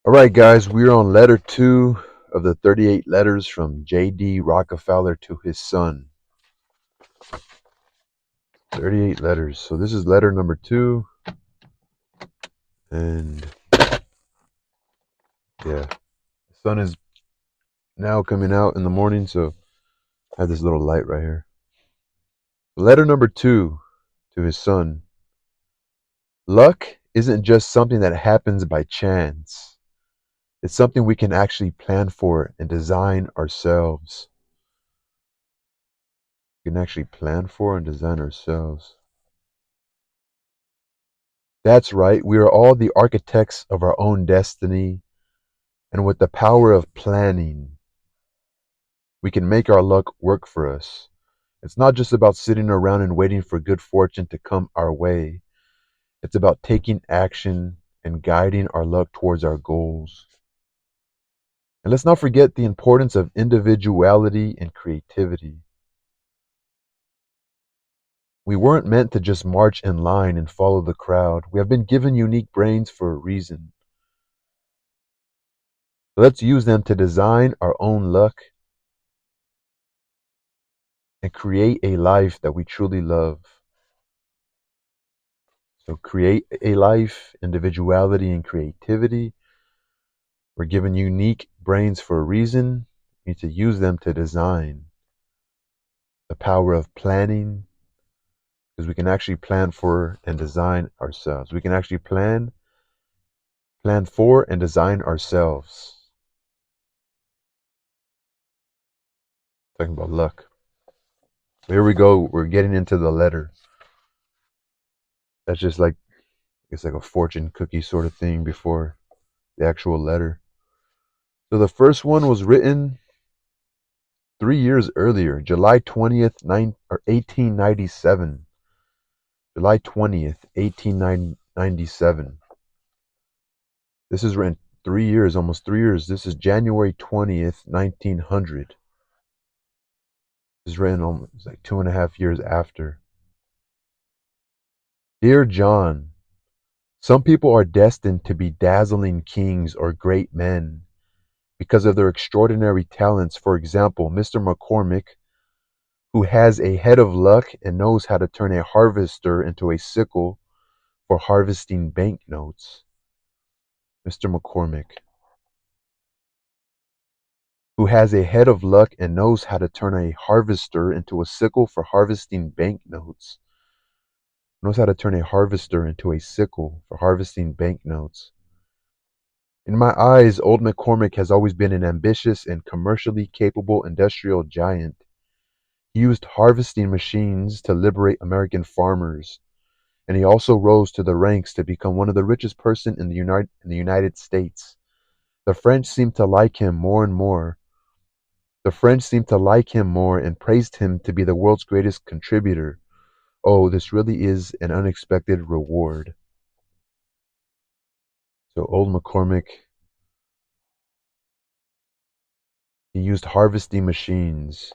All right, guys, we're on letter 2 of the 38 letters from J.D. Rockefeller to his son. 38 letters. So this is letter number 2. And yeah, the sun is now coming out in the morning. So I have this little light right here. Letter number 2 to his son. Luck isn't just something that happens by chance. It's something we can actually plan for and design ourselves. We can actually plan for and design ourselves. That's right, we are all the architects of our own destiny, and with the power of planning, we can make our luck work for us. It's not just about sitting around and waiting for good fortune to come our way. It's about taking action and guiding our luck towards our goals. And let's not forget the importance of individuality and creativity. We weren't meant to just march in line and follow the crowd. We have been given unique brains for a reason. Let's use them to design our own luck and create a life that we truly love. So create a life, individuality, and creativity. We're given unique brains for a reason. We need to use them to design. The power of planning, because we can actually plan for and design ourselves. We can actually plan for and design ourselves. Talking about luck. Here we go. We're getting into the letter. That's just like it's like a fortune cookie sort of thing before the actual letter. So the first one was written 3 years earlier, July 20th, 1897. July 20th, 1897. This is written 3 years, almost 3 years. This is January 20th, 1900. This is written almost like 2.5 years after. Dear John, some people are destined to be dazzling kings or great men because of their extraordinary talents. For example, Mr. McCormick, who has a head of luck and knows how to turn a harvester into a sickle for harvesting banknotes. Mr. McCormick, who has a head of luck and knows how to turn a harvester into a sickle for harvesting banknotes. Knows how to turn a harvester into a sickle for harvesting banknotes. In my eyes, old McCormick has always been an ambitious and commercially capable industrial giant. He used harvesting machines to liberate American farmers, and he also rose to the ranks to become one of the richest person in the United States. The French seemed to like him more and more. The French seemed to like him more and praised him to be the world's greatest contributor. Oh, this really is an unexpected reward. So old McCormick, he used harvesting machines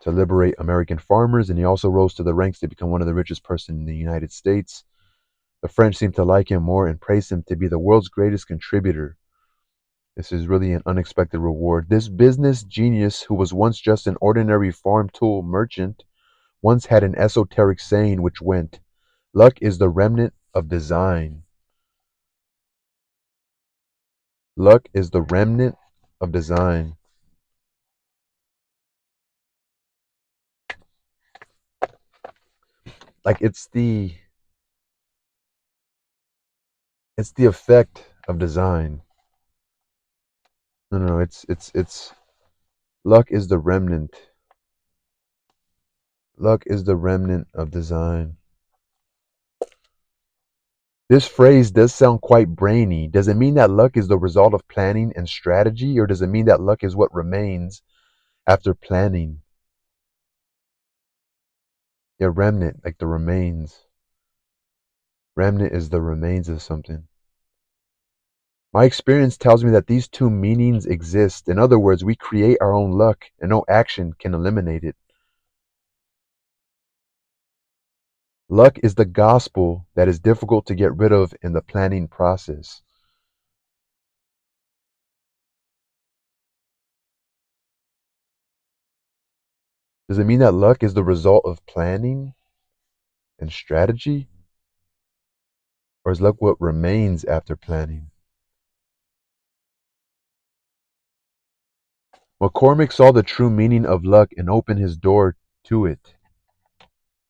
to liberate American farmers, and he also rose to the ranks to become one of the richest person in the United States. The French seemed to like him more and praised him to be the world's greatest contributor. This is really an unexpected reward. This business genius, who was once just an ordinary farm tool merchant, once had an esoteric saying which went, "Luck is the remnant of design." Luck is the remnant of design. Like it's the effect of design. No, it's luck is the remnant. Luck is the remnant of design. This phrase does sound quite brainy. Does it mean that luck is the result of planning and strategy, or does it mean that luck is what remains after planning? Yeah, remnant, like the remains. Remnant is the remains of something. My experience tells me that these two meanings exist. In other words, we create our own luck, and no action can eliminate it. Luck is the gospel that is difficult to get rid of in the planning process. Does it mean that luck is the result of planning and strategy? Or is luck what remains after planning? McCormick saw the true meaning of luck and opened his door to it.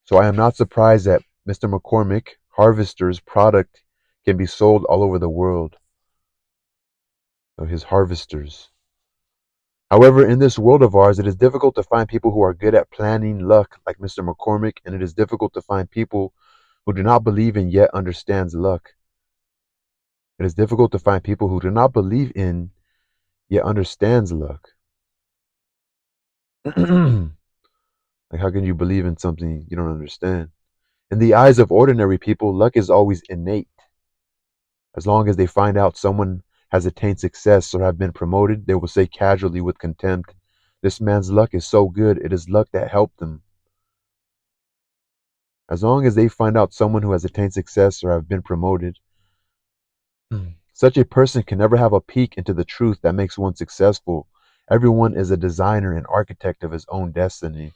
So I am not surprised that Mr. McCormick, Harvester's product can be sold all over the world. So his harvesters. However, in this world of ours, it is difficult to find people who are good at planning luck like Mr. McCormick, and it is difficult to find people who do not believe in yet understands luck. It is difficult to find people who do not believe in yet understands luck. Like, how can you believe in something you don't understand? In the eyes of ordinary people, luck is always innate. As long as they find out someone has attained success or have been promoted, they will say casually with contempt, "This man's luck is so good, it is luck that helped him." As long as they find out someone who has attained success or have been promoted, such a person can never have a peek into the truth that makes one successful. Everyone is a designer and architect of his own destiny.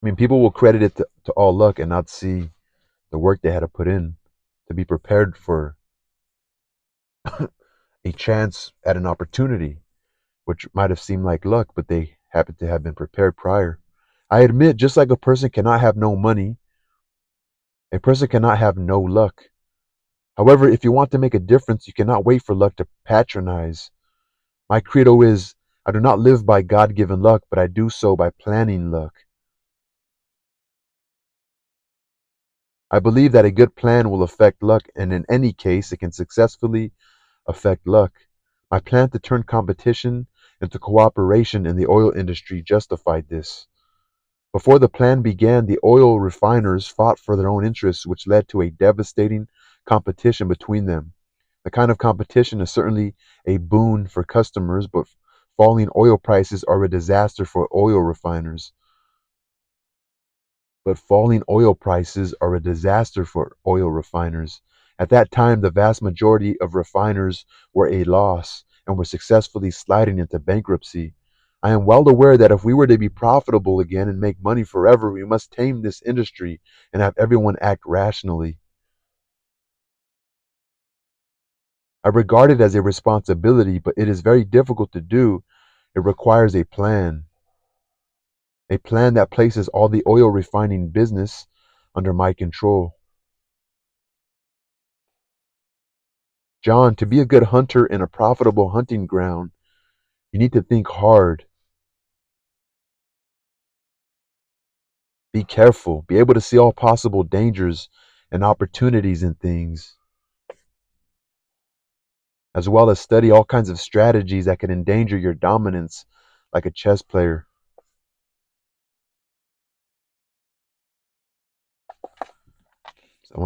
I mean, people will credit it to all luck and not see the work they had to put in to be prepared for a chance at an opportunity, which might have seemed like luck, but they happened to have been prepared prior. I admit, just like a person cannot have no money, a person cannot have no luck. However, if you want to make a difference, you cannot wait for luck to patronize. My credo is, I do not live by God given luck, but I do so by planning luck. I believe that a good plan will affect luck, and in any case, it can successfully affect luck. My plan to turn competition into cooperation in the oil industry justified this. Before the plan began, the oil refiners fought for their own interests, which led to a devastating competition between them. The kind of competition is certainly a boon for customers, but falling oil prices are a disaster for oil refiners. Falling oil prices are a disaster for oil refiners. At that time, the vast majority of refiners were a loss and were successfully sliding into bankruptcy. I am well aware that if we were to be profitable again and make money forever, we must tame this industry and have everyone act rationally. I regard it as a responsibility, but it is very difficult to do. It requires a plan that places all the oil refining business under my control. John, to be a good hunter in a profitable hunting ground, you need to think hard, be careful, be able to see all possible dangers and opportunities in things, as well as study all kinds of strategies that can endanger your dominance like a chess player. So I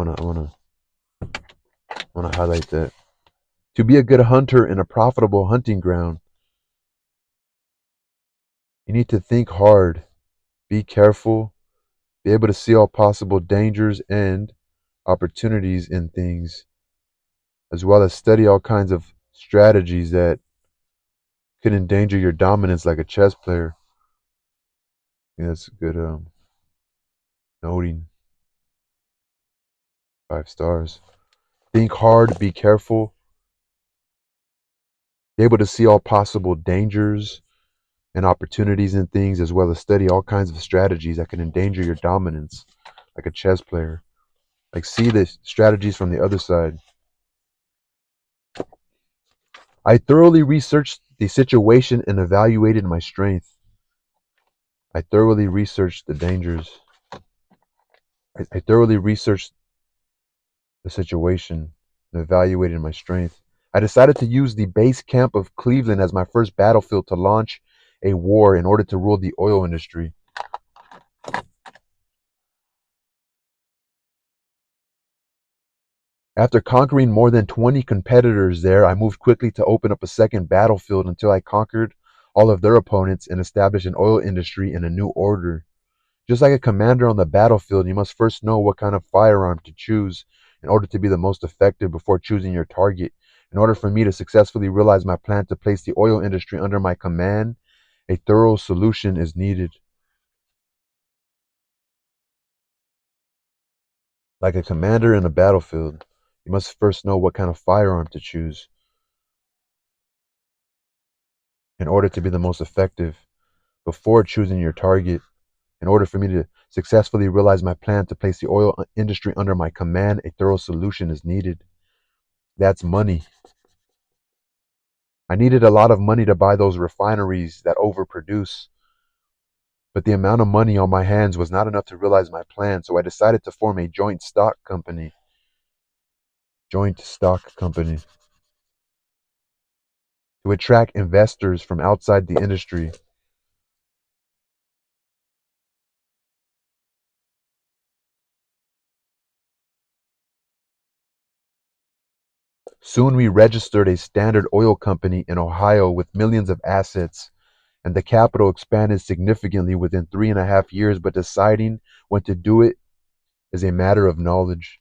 wanna highlight that. To be a good hunter in a profitable hunting ground, you need to think hard, be careful, be able to see all possible dangers and opportunities in things, as well as study all kinds of strategies that could endanger your dominance like a chess player. Yeah, that's good noting. 5 stars. Think hard, be careful, be able to see all possible dangers and opportunities in things, as well as study all kinds of strategies that can endanger your dominance like a chess player. Like, see the strategies from the other side. I thoroughly researched the situation and evaluated my strength. I thoroughly researched the dangers. I thoroughly researched the situation and evaluated my strength. I decided to use the base camp of Cleveland as my first battlefield to launch a war in order to rule the oil industry. After conquering more than 20 competitors there, I moved quickly to open up a second battlefield until I conquered all of their opponents and established an oil industry in a new order. Just like a commander on the battlefield, you must first know what kind of firearm to choose in order to be the most effective before choosing your target. In order for me to successfully realize my plan to place the oil industry under my command A thorough solution is needed. Like a commander in a battlefield, you must first know what kind of firearm to choose in order to be the most effective. Before choosing your target, in order for me to successfully realize my plan to place the oil industry under my command, a thorough solution is needed. That's money. I needed a lot of money to buy those refineries that overproduce, but the amount of money on my hands was not enough to realize my plan, so I decided to form a joint stock company. Joint stock company. To attract investors from outside the industry. Soon we registered a Standard Oil company in Ohio with millions of assets, and the capital expanded significantly within 3.5 years, but deciding when to do it is a matter of knowledge.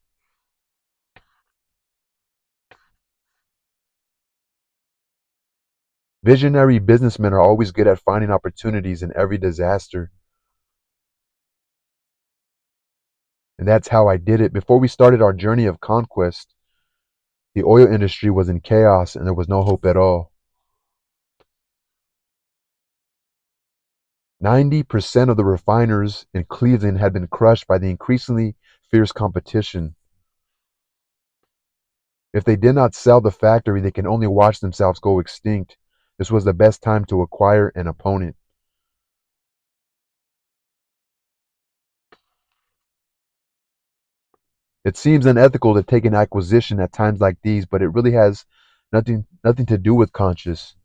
Visionary businessmen are always good at finding opportunities in every disaster, and that's how I did it. Before we started our journey of conquest, the oil industry was in chaos and there was no hope at all. 90% of the refiners in Cleveland had been crushed by the increasingly fierce competition. If they did not sell the factory, they can only watch themselves go extinct. This was the best time to acquire an opponent. It seems unethical to take an acquisition at times like these, but it really has nothing to do with conscience.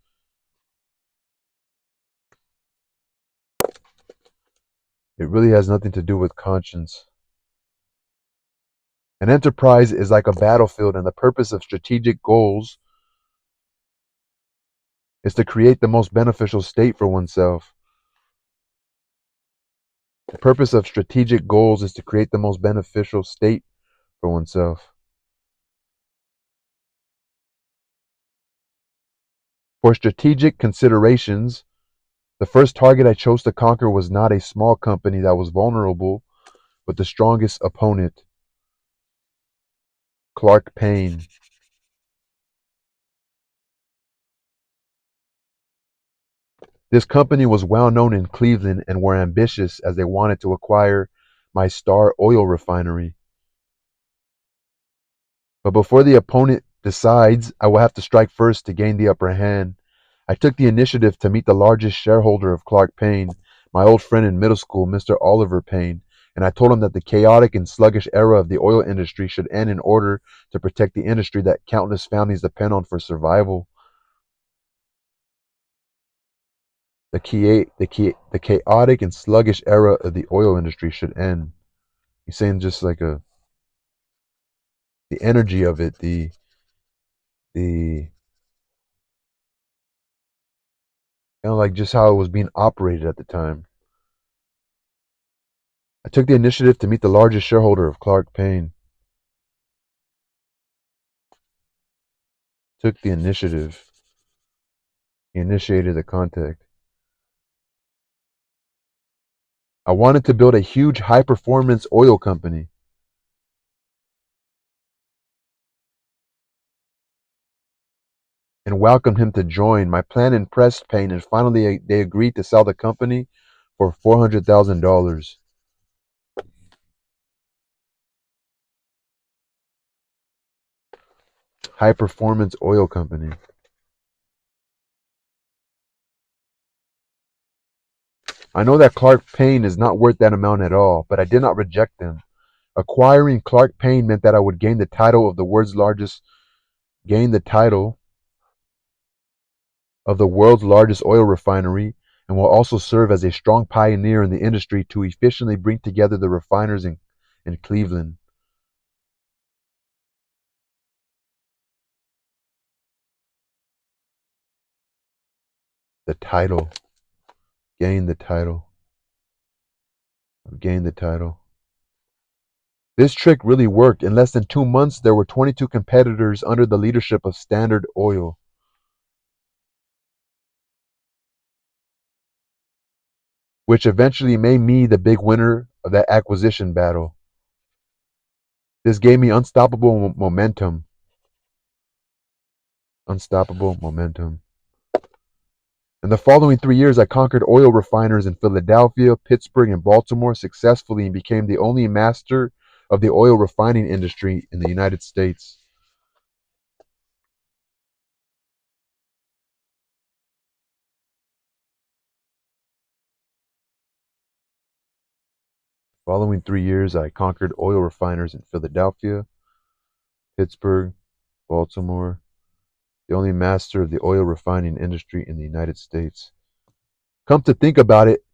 It really has nothing to do with conscience. An enterprise is like a battlefield, and the purpose of strategic goals is to create the most beneficial state for oneself. The purpose of strategic goals is to create the most beneficial state for oneself. For strategic considerations, the first target I chose to conquer was not a small company that was vulnerable, but the strongest opponent, Clark Payne. This company was well known in Cleveland and were ambitious as they wanted to acquire my Star Oil refinery. But before the opponent decides, I will have to strike first to gain the upper hand. I took the initiative to meet the largest shareholder of Clark Payne, my old friend in middle school, Mr. Oliver Payne, and I told him that the chaotic and sluggish era of the oil industry should end in order to protect the industry that countless families depend on for survival. The chaotic and sluggish era of the oil industry should end. He's saying just like the energy of it, the like just how it was being operated at the time. I took the initiative to meet the largest shareholder of Clark Payne. Took the initiative. He initiated the contact. I wanted to build a huge high performance oil company. And welcomed him to join. My plan impressed Payne, and finally they agreed to sell the company for $400,000. High performance oil company. I know that Clark Payne is not worth that amount at all, but I did not reject them. Acquiring Clark Payne meant that I would gain the title of the world's largest gain the title of the world's largest oil refinery, and will also serve as a strong pioneer in the industry to efficiently bring together the refiners in Cleveland. The title. Gain the title. Gain the title. This trick really worked. In less than 2 months, there were 22 competitors under the leadership of Standard Oil. which eventually made me the big winner of that acquisition battle. This gave me unstoppable momentum. Unstoppable momentum. In the following 3 years, I conquered oil refiners in Philadelphia, Pittsburgh, and Baltimore successfully and became the only master of the oil refining industry in the United States. Following 3 years, I conquered oil refiners in Philadelphia, Pittsburgh, Baltimore, the only master of the oil refining industry in the United States. Come to think about it,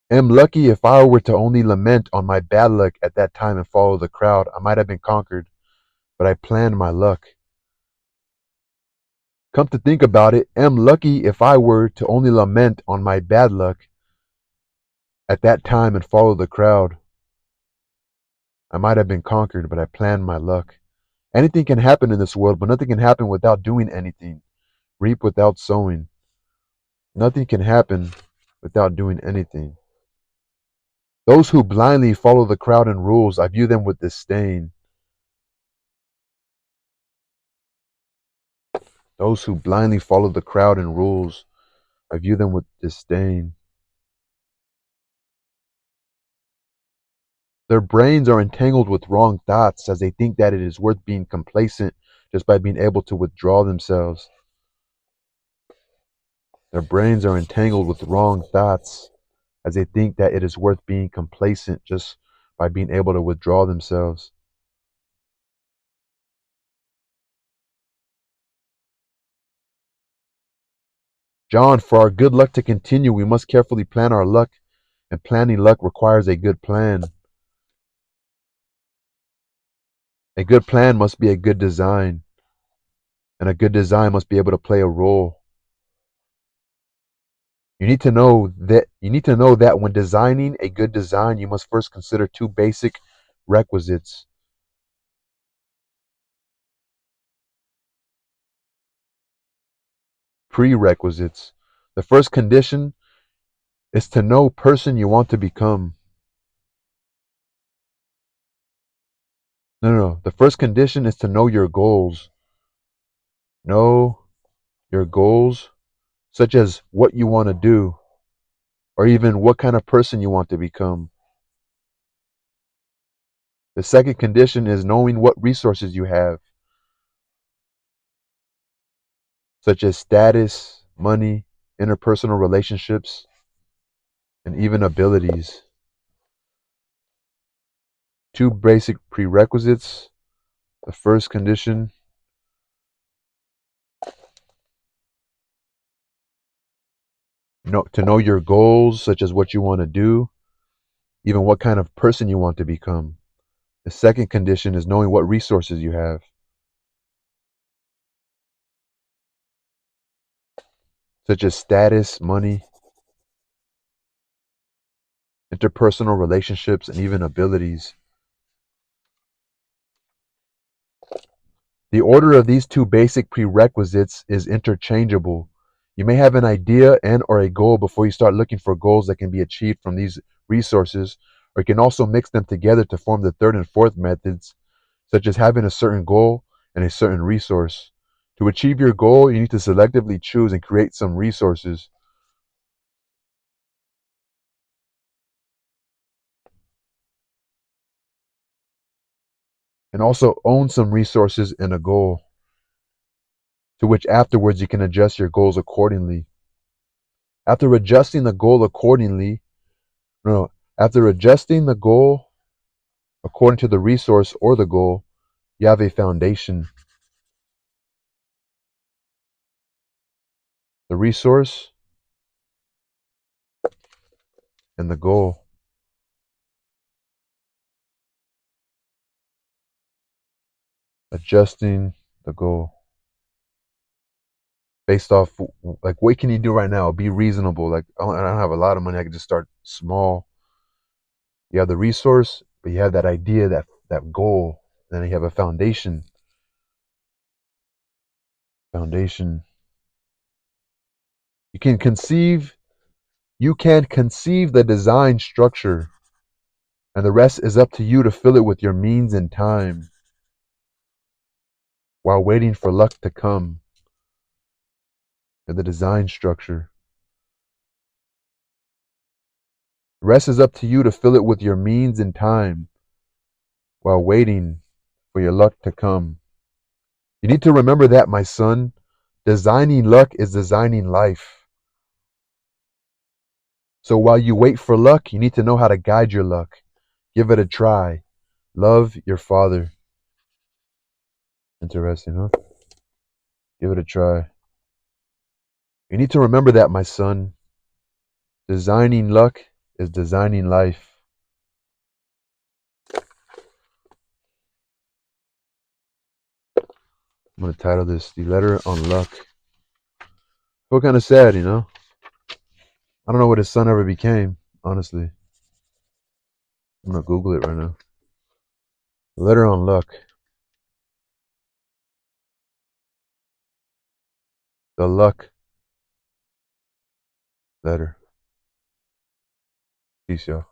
am lucky if I were to only lament on my bad luck at that time and follow the crowd. I might have been conquered, but I planned my luck. Come to think about it, am lucky if I were to only lament on my bad luck at that time and follow the crowd. I might have been conquered, but I planned my luck. Anything can happen in this world, but nothing can happen without doing anything. Reap without sowing. Nothing can happen without doing anything. Those who blindly follow the crowd and rules, I view them with disdain. Those who blindly follow the crowd and rules, I view them with disdain. Their brains are entangled with wrong thoughts as they think that it is worth being complacent just by being able to withdraw themselves. Their brains are entangled with wrong thoughts as they think that it is worth being complacent just by being able to withdraw themselves. John, for our good luck to continue, we must carefully plan our luck, and planning luck requires a good plan. A good plan must be a good design, and a good design must be able to play a role. You need to know that when designing a good design, you must first consider two basic requisites. Prerequisites. The first condition is to know person you want to become. No. The first condition is to know your goals. Know your goals, such as what you want to do, or even what kind of person you want to become. The second condition is knowing what resources you have, such as status, money, interpersonal relationships, and even abilities. Two basic prerequisites. The first condition, to know your goals, such as what you want to do, even what kind of person you want to become. The second condition is knowing what resources you have, such as status, money, interpersonal relationships, and even abilities. The order of these two basic prerequisites is interchangeable. You may have an idea and or a goal before you start looking for goals that can be achieved from these resources, or you can also mix them together to form the third and fourth methods, such as having a certain goal and a certain resource. To achieve your goal, you need to selectively choose and create some resources. And also own some resources and a goal, to which afterwards you can adjust your goals accordingly. After adjusting the goal accordingly, no, after adjusting the goal according to the resource or the goal, you have a foundation. The resource and the goal. Adjusting the goal. Based off, like, what can you do right now? Be reasonable. Like, I don't have a lot of money. I can just start small. You have the resource, but you have that idea, that goal. Then you have a foundation. Foundation. You can conceive You can conceive the design structure, and the rest is up to you to fill it with your means and time while waiting for luck to come. And the design structure. The rest is up to you to fill it with your means and time while waiting for your luck to come. You need to remember that, my son. Designing luck is designing life. So while you wait for luck, you need to know how to guide your luck. Give it a try. Love your father. Interesting, huh? Give it a try. You need to remember that, my son. Designing luck is designing life. I'm going to title this The Letter on Luck. I feel kind of sad, you know? I don't know what his son ever became, honestly. I'm going to Google it right now. The Letter on Luck. The Luck Letter. Peace, y'all.